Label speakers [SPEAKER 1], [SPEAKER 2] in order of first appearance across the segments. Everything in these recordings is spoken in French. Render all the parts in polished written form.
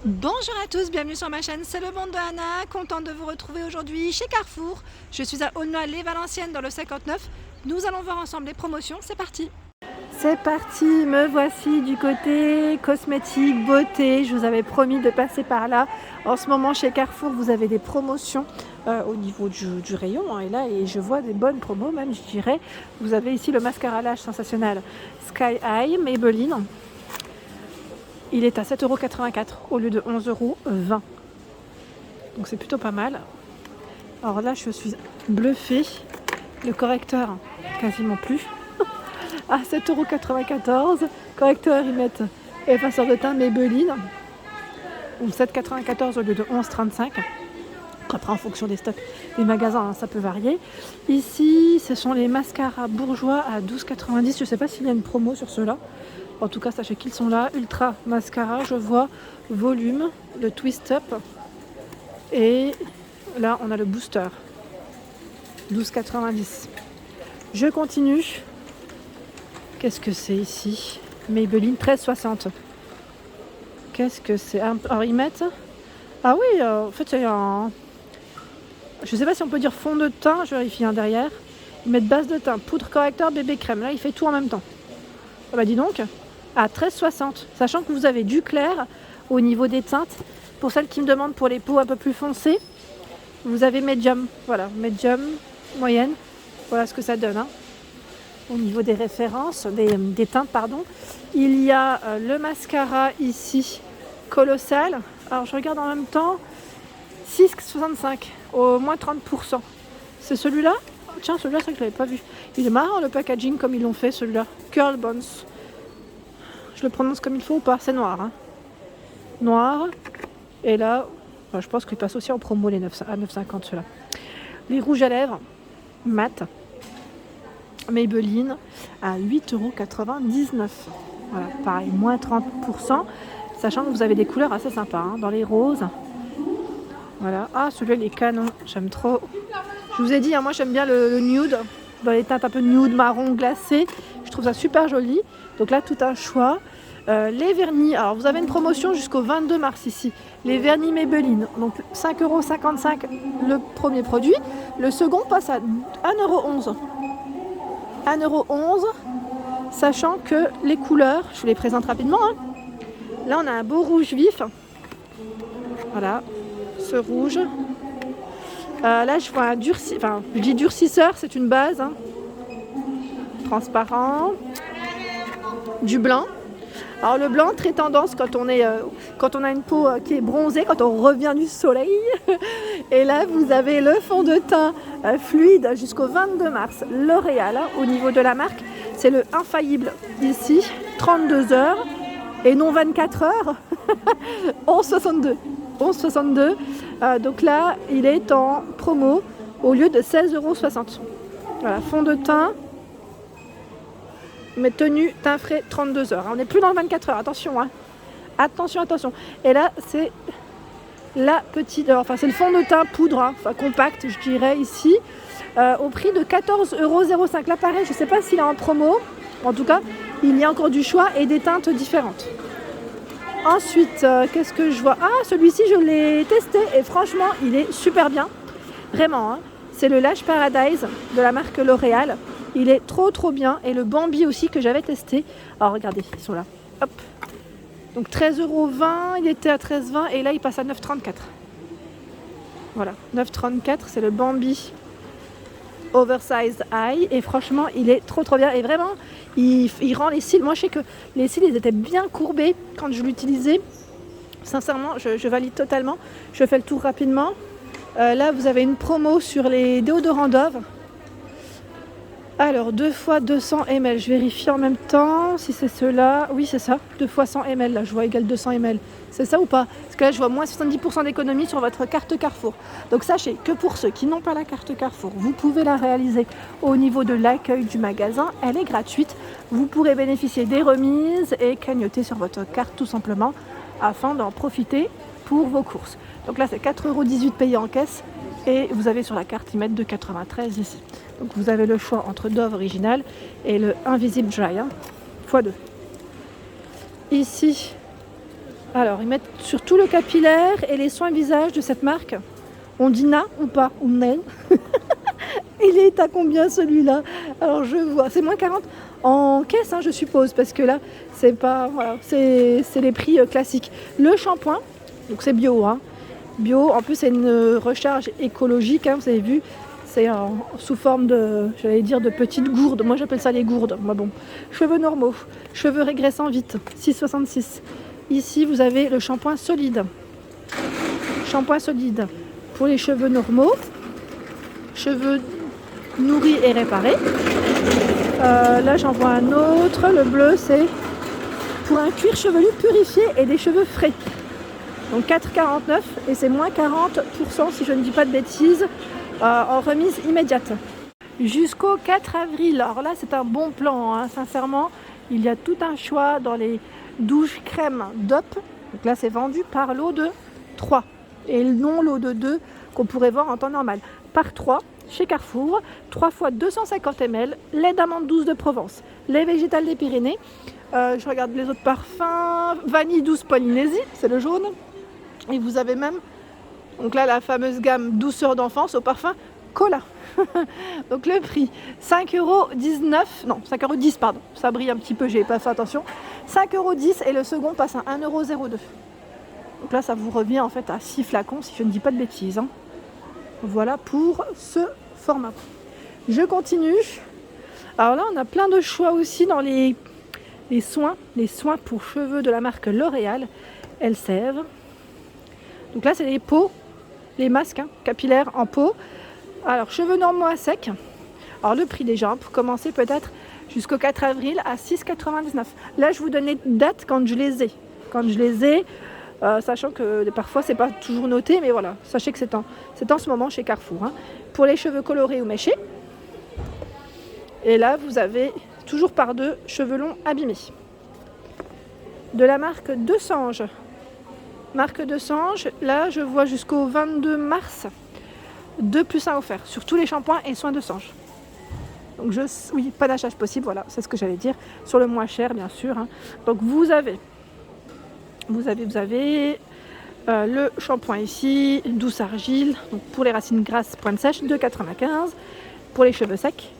[SPEAKER 1] Bonjour à tous, bienvenue sur ma chaîne, c'est le monde de Anna, contente de vous retrouver aujourd'hui chez Carrefour. Je suis à Aulnoy-les-Valenciennes dans le 59, nous allons voir ensemble les promotions, c'est parti. C'est parti, me voici du côté cosmétique, beauté, je vous avais promis de passer par là. En ce moment chez Carrefour, vous avez des promotions au niveau du rayon, et là je vois des bonnes promos même, je dirais. Vous avez ici le mascara lâche sensationnel Sky High Maybelline. Il est à 7,84 € au lieu de 11,20 €. Donc c'est plutôt pas mal. Alors là, je suis bluffée. Le correcteur, quasiment plus. À 7,94 €. Correcteur, ils mettent effaceur de teint Maybelline. Donc 7,94 € au lieu de 11,35 €. Après, en fonction des stocks des magasins, ça peut varier. Ici, ce sont les mascaras bourgeois à 12,90 €. Je ne sais pas s'il y a une promo sur ceux-là. En tout cas, sachez qu'ils sont là. Ultra mascara, je vois volume, le twist up. Et là, on a le booster. 12,90 €. Je continue. Qu'est-ce que c'est ici? Maybelline 13,60 €. Qu'est-ce que c'est? Alors, ils mettent... Ah oui, en fait, il y a un... Je ne sais pas si on peut dire fond de teint. Je vérifie derrière. Ils mettent base de teint, poudre correcteur, bébé crème. Là, il fait tout en même temps. Ah bah dis donc. À 13,60 €, sachant que vous avez du clair au niveau des teintes. Pour celles qui me demandent pour les peaux un peu plus foncées, vous avez médium, voilà, médium, moyenne, voilà ce que ça donne, hein. Au niveau des références, des teintes, pardon. Il y a le mascara ici, colossal, alors je regarde en même temps, 6,65 € au moins 30%. C'est celui-là? Tiens, celui-là, c'est vrai que je ne l'avais pas vu. Il est marrant le packaging comme ils l'ont fait, celui-là. Curl Bones. Je le prononce comme il faut ou pas? C'est noir, hein. Noir. Et là, je pense qu'il passe aussi en promo les 9, à 9,50 ceux-là. Les rouges à lèvres, mat. Maybelline à 8,99 €. Voilà, pareil, moins 30%. Sachant que vous avez des couleurs assez sympas, hein, dans les roses. Voilà. Ah, celui-là, il est canon. J'aime trop. Je vous ai dit, hein, moi j'aime bien le nude. Dans les teintes un peu nude, marron, glacé. Je trouve ça super joli. Donc là, tout un choix. Les vernis, alors vous avez une promotion jusqu'au 22 mars ici. Les vernis Maybelline, donc 5,55 € le premier produit. Le second passe à 1,11 €. 1,11 €, sachant que les couleurs, je vous les présente rapidement, hein. Là, on a un beau rouge vif. Voilà, ce rouge. Là, je vois un durcisseur, enfin, je dis durcisseur, c'est une base, hein. Transparent. Du blanc. Alors le blanc, très tendance quand on a une peau qui est bronzée, quand on revient du soleil. Et là, vous avez le fond de teint fluide jusqu'au 22 mars. L'Oréal, hein, au niveau de la marque, c'est le infaillible ici, 32 h et non 24 h. 11,62 €. 11,62 €. Donc là, il est en promo au lieu de 16,60 €. Voilà, fond de teint. Mais tenue, teint frais, 32 h. On n'est plus dans le 24 h, attention, hein. Attention, attention. Et là, c'est la petite, enfin c'est le fond de teint poudre, hein, enfin compact, je dirais ici, au prix de 14,05 €. Là, pareil, je ne sais pas s'il est en promo. En tout cas, il y a encore du choix et des teintes différentes. Ensuite, qu'est-ce que je vois? Ah, celui-ci, je l'ai testé et franchement, il est super bien. Vraiment, hein. C'est le Lash Paradise de la marque L'Oréal. Il est trop bien. Et le Bambi aussi que j'avais testé. Alors regardez, ils sont là. Hop. Donc 13,20 €, il était à 13,20 € et là il passe à 9,34 €. Voilà, 9,34 €, c'est le Bambi Oversized Eye. Et franchement, il est trop bien. Et vraiment, il rend les cils. Moi, je sais que les cils, ils étaient bien courbés quand je l'utilisais. Sincèrement, je valide totalement. Je fais le tour rapidement. Là, vous avez une promo sur les déodorants Dove. Alors, 2 fois 200 ml. Je vérifie en même temps si c'est ceux-là. Oui, c'est ça. 2 fois 100 ml. Là, je vois égal 200 ml. C'est ça ou pas? Parce que là, je vois moins 70% d'économie sur votre carte Carrefour. Donc, sachez que pour ceux qui n'ont pas la carte Carrefour, vous pouvez la réaliser au niveau de l'accueil du magasin. Elle est gratuite. Vous pourrez bénéficier des remises et cagnoter sur votre carte tout simplement afin d'en profiter pour vos courses. Donc là, c'est 4,18 € payés en caisse. Et vous avez sur la carte, ils mettent 2,93 € ici. Donc vous avez le choix entre Dove original et le Invisible Dry, hein, x2. Ici, Alors, ils mettent sur tout le capillaire et les soins visage de cette marque. On dit na ou pas? Ou nail. Il est à combien celui-là? Alors je vois, c'est moins 40 en caisse, hein, je suppose, parce que là, c'est pas, voilà, c'est les prix classiques. Le shampoing, donc c'est bio, hein. Bio, en plus c'est une recharge écologique, hein, vous avez vu, c'est sous forme de, j'allais dire, de petites gourdes. Moi j'appelle ça les gourdes. Moi bon, cheveux normaux, cheveux régressant vite, 6,66. Ici vous avez le shampoing solide. Shampoing solide pour les cheveux normaux, cheveux nourris et réparés. Là j'en vois un autre, le bleu c'est pour un cuir chevelu purifié et des cheveux frais. Donc 4,49 et c'est moins 40% si je ne dis pas de bêtises en remise immédiate. Jusqu'au 4 avril, alors là c'est un bon plan, hein, sincèrement, il y a tout un choix dans les douches crème DOP. Donc là c'est vendu par lot de 3 et non lot de 2 qu'on pourrait voir en temps normal. Par 3 chez Carrefour, 3 fois 250 ml, lait d'amande douce de Provence, lait végétal des Pyrénées, je regarde les autres parfums, vanille douce Polynésie, c'est le jaune, et vous avez même, donc là la fameuse gamme douceur d'enfance au parfum Cola. Donc le prix, 5,19 €, non 5,10 € pardon, ça brille un petit peu, j'ai pas fait attention, 5,10 € et le second passe à 1,02 €. Donc là ça vous revient en fait à 6 flacons si je ne dis pas de bêtises, hein. Voilà pour ce format. Je continue. Alors là, on a plein de choix aussi dans les soins pour cheveux de la marque L'Oréal, Elseve. Donc là, c'est les pots, les masques capillaires en pot. Alors, cheveux normaux à sec. Alors, le prix déjà, pour commencer peut-être jusqu'au 4 avril à 6,99 €. Là, je vous donne les dates quand je les ai. Sachant que parfois c'est pas toujours noté, mais voilà, sachez que c'est en ce moment chez Carrefour, hein. Pour les cheveux colorés ou méchés. Et là vous avez toujours par deux cheveux longs abîmés. De la marque De Sange. Marque De Sange, là je vois jusqu'au 22 mars 2 plus 1 offert sur tous les shampoings et soins de Sange. Donc oui, panachage possible, voilà, c'est ce que j'allais dire, sur le moins cher bien sûr, hein. Donc vous avez le shampoing ici, douce argile, donc pour les racines grasses, pointe sèche, 2,95 €. Pour les cheveux secs,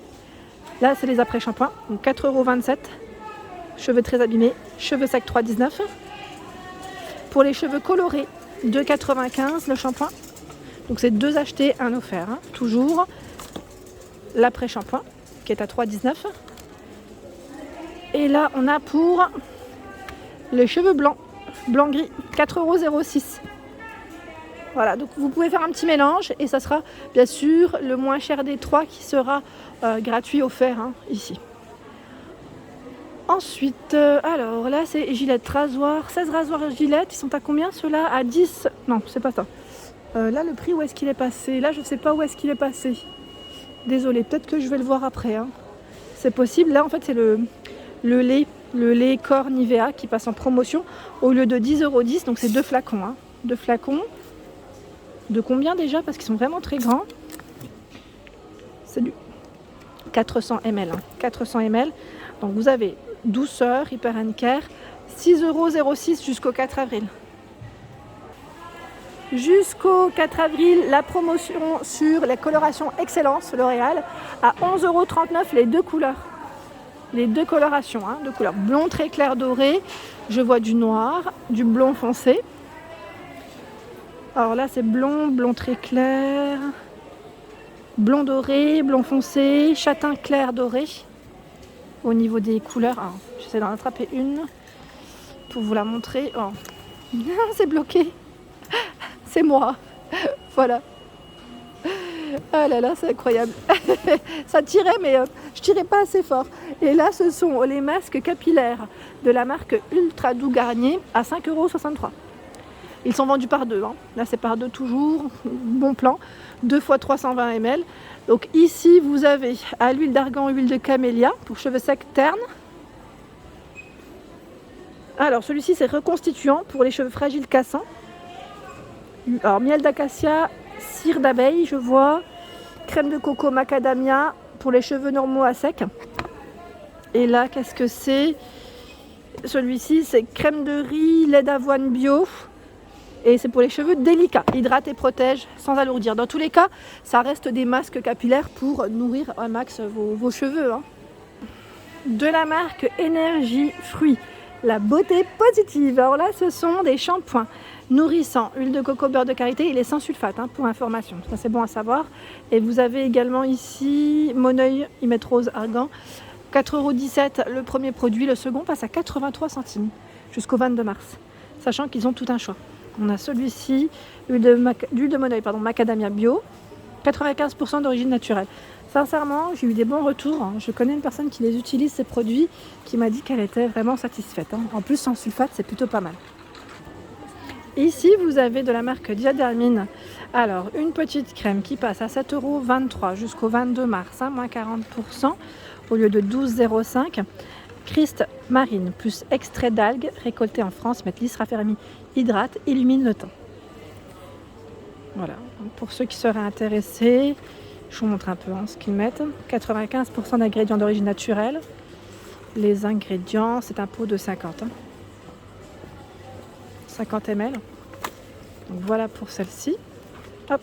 [SPEAKER 1] là c'est les après-shampoings, donc 4,27 €. Cheveux très abîmés, cheveux secs 3,19 €. Pour les cheveux colorés, 2,95 € le shampoing. Donc c'est 2 achetés, 1 offert, hein. Toujours l'après-shampoing qui est à 3,19 €. Et là on a pour les cheveux blancs, blanc-gris, 4,06 €. Voilà, donc vous pouvez faire un petit mélange et ça sera bien sûr le moins cher des 3 qui sera gratuit offert, hein, ici. Ensuite, alors là c'est Gillette rasoir, 16 rasoirs Gillette, ils sont à combien ceux-là? À 10, non c'est pas ça. Là le prix où est-ce qu'il est passé? Là je sais pas où est-ce qu'il est passé. Désolée, peut-être que je vais le voir après, hein. C'est possible, là en fait c'est le lait corps Nivea qui passe en promotion au lieu de 10,10 €, donc c'est 2 flacons, hein. 2 flacons de combien déjà? Parce qu'ils sont vraiment très grands. C'est du 400 ml, hein. 400 ml. Donc vous avez douceur, Hyper & Care, 6,06 € jusqu'au 4 avril. Jusqu'au 4 avril, la promotion sur les colorations Excellence L'Oréal à 11,39 € les deux couleurs. Les deux colorations, hein, deux couleurs, blond très clair doré, je vois du noir, du blond foncé. Alors là c'est blond très clair, blond doré, blond foncé, châtain clair doré. Au niveau des couleurs, alors, j'essaie d'en attraper une pour vous la montrer. Oh. C'est bloqué, c'est moi, voilà. Ah là là, c'est incroyable. Ça tirait, mais je tirais pas assez fort. Et là, ce sont les masques capillaires de la marque Ultra Doux Garnier à 5,63 €. Ils sont vendus par deux, hein. Là, c'est par deux toujours. Bon plan. 2 fois 320 ml. Donc ici, vous avez à l'huile d'argan, huile de camélia pour cheveux secs ternes. Alors, celui-ci, c'est reconstituant pour les cheveux fragiles cassants. Alors, miel d'acacia, cire d'abeille, je vois, crème de coco macadamia pour les cheveux normaux à sec. Et là, qu'est-ce que c'est? Celui-ci, c'est crème de riz, lait d'avoine bio. Et c'est pour les cheveux délicats, hydrate et protège sans alourdir. Dans tous les cas, ça reste des masques capillaires pour nourrir un max vos cheveux. Hein. De la marque Énergie Fruits, la beauté positive. Alors là, ce sont des shampoings nourrissants, huile de coco, beurre de karité. Il est sans sulfate, hein, pour information. Ça, c'est bon à savoir. Et vous avez également ici Moneuil Imet Rose Argan. 4,17 € le premier produit, le second passe à 83 centimes jusqu'au 22 mars. Sachant qu'ils ont tout un choix. On a celui-ci, l'huile de Moneuil, macadamia bio, 95% d'origine naturelle. Sincèrement, j'ai eu des bons retours. Hein. Je connais une personne qui les utilise, ces produits, qui m'a dit qu'elle était vraiment satisfaite. Hein. En plus, sans sulfate, c'est plutôt pas mal. Ici, vous avez de la marque Diadermine. Alors, une petite crème qui passe à 7,23 € jusqu'au 22 mars, hein, moins 40%, au lieu de 12,05 €. Christ marine plus extrait d'algues récolté en France, Metlis raffermi, hydrate, illumine le teint. Voilà, donc pour ceux qui seraient intéressés, je vous montre un peu ce qu'ils mettent. 95% d'ingrédients d'origine naturelle. Les ingrédients, c'est un pot de 50. 50 ml. Donc voilà pour celle-ci. Hop.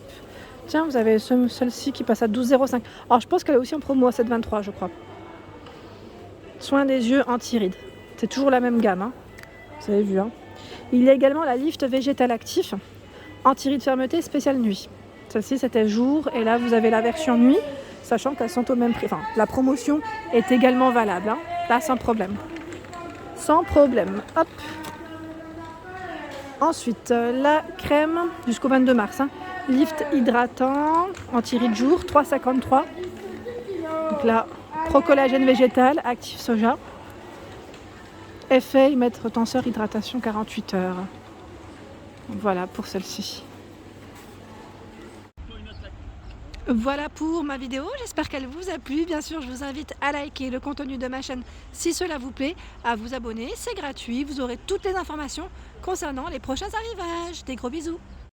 [SPEAKER 1] Tiens, vous avez celle-ci qui passe à 12,05 €. Alors je pense qu'elle est aussi en promo à 7,23 €, je crois. Soin des yeux anti-rides. C'est toujours la même gamme, hein. Vous avez vu. Hein. Il y a également la Lift végétal actif, anti-rides fermeté spéciale nuit. Celle-ci c'était jour et là vous avez la version nuit, sachant qu'elles sont au même prix. Enfin, la promotion est également valable, hein. Là sans problème. Sans problème. Hop. Ensuite, la crème jusqu'au 22 mars. Hein. Lift hydratant, anti-rides jour, 3,53 €. Donc là, pro-collagène végétal, actif soja. Effet, mettre tenseur, hydratation 48 heures. Voilà pour celle-ci. Voilà pour ma vidéo, j'espère qu'elle vous a plu. Bien sûr, je vous invite à liker le contenu de ma chaîne si cela vous plaît, à vous abonner, c'est gratuit. Vous aurez toutes les informations concernant les prochains arrivages. Des gros bisous.